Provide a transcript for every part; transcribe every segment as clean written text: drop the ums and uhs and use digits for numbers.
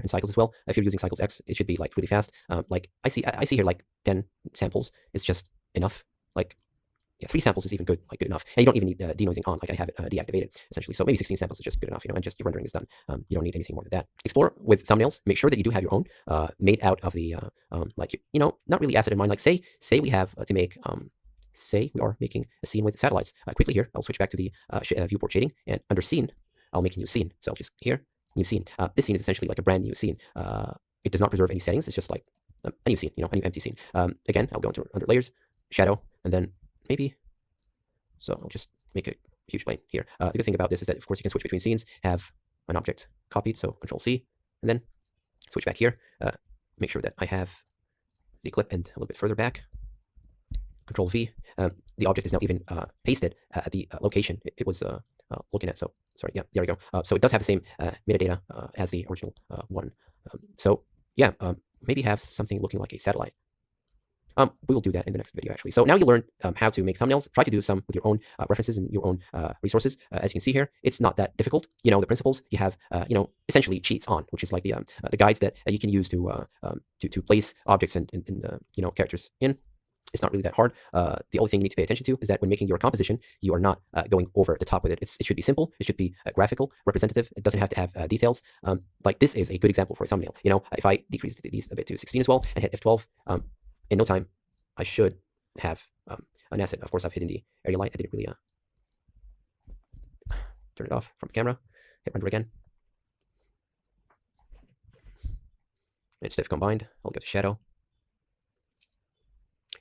in Cycles as well. If you're using Cycles X, it should be like really fast. Like I see here like 10 samples is just enough. Like yeah, 3 samples is even good, like good enough. And you don't even need denoising on, like I have it deactivated essentially. So maybe 16 samples is just good enough, you know, and just your rendering is done. You don't need anything more than that. Explore with thumbnails. Make sure that you do have your own made out of the like you know, not really asset in mind. Like say we have to make say we are making a scene with satellites. Quickly here, I'll switch back to the viewport shading, and under scene, I'll make a new scene. So I'll just here, new scene. This scene is essentially like a brand new scene. It does not preserve any settings. It's just like a new scene, you know, a new empty scene. Again, I'll go into under layers, shadow, and then maybe. So I'll just make a huge plane here. The good thing about this is that, of course, you can switch between scenes, have an object copied, so Control C, and then switch back here. Make sure that I have the clip end a little bit further back. Control V. The object is now even pasted at the location it was looking at. So sorry, yeah, there we go. So it does have the same metadata as the original one. So yeah, maybe have something looking like a satellite. We will do that in the next video, actually. So now you learn how to make thumbnails. Try to do some with your own references and your own resources. As you can see here, it's not that difficult. You know the principles. You have, you know, essentially cheats on, which is like the guides that you can use to place objects and you know, characters in. It's not really that hard. The only thing you need to pay attention to is that when making your composition, you are not going over the top with it. It should be simple. It should be graphical, representative. It doesn't have to have details. Like this is a good example for a thumbnail. You know, if I decrease these a bit to 16 as well and hit F12, in no time, I should have an asset. Of course, I've hidden the area light. I didn't really turn it off from the camera. Hit render again. And stiff combined, I'll go to shadow.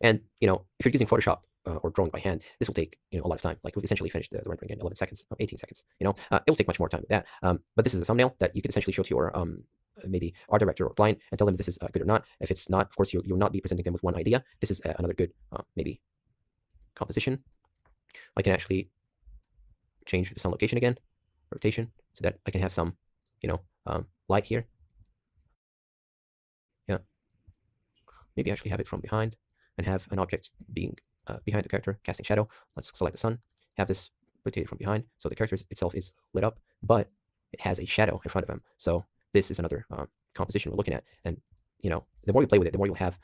And, you know, if you're using Photoshop or drawing by hand, this will take, you know, a lot of time. Like we've essentially finished the rendering in 11 seconds, 18 seconds, you know. It will take much more time with that. But this is a thumbnail that you can essentially show to your maybe art director or client and tell them if this is good or not. If it's not, of course, you'll not be presenting them with one idea. This is another good maybe composition. I can actually change the sun location again, rotation, so that I can have some, you know, light here. Yeah, maybe actually have it from behind and have an object being behind the character, casting shadow. Let's select the sun, have this rotated from behind, so the character itself is lit up, but it has a shadow in front of him. So this is another composition we're looking at, and you know, the more you play with it, the more you'll have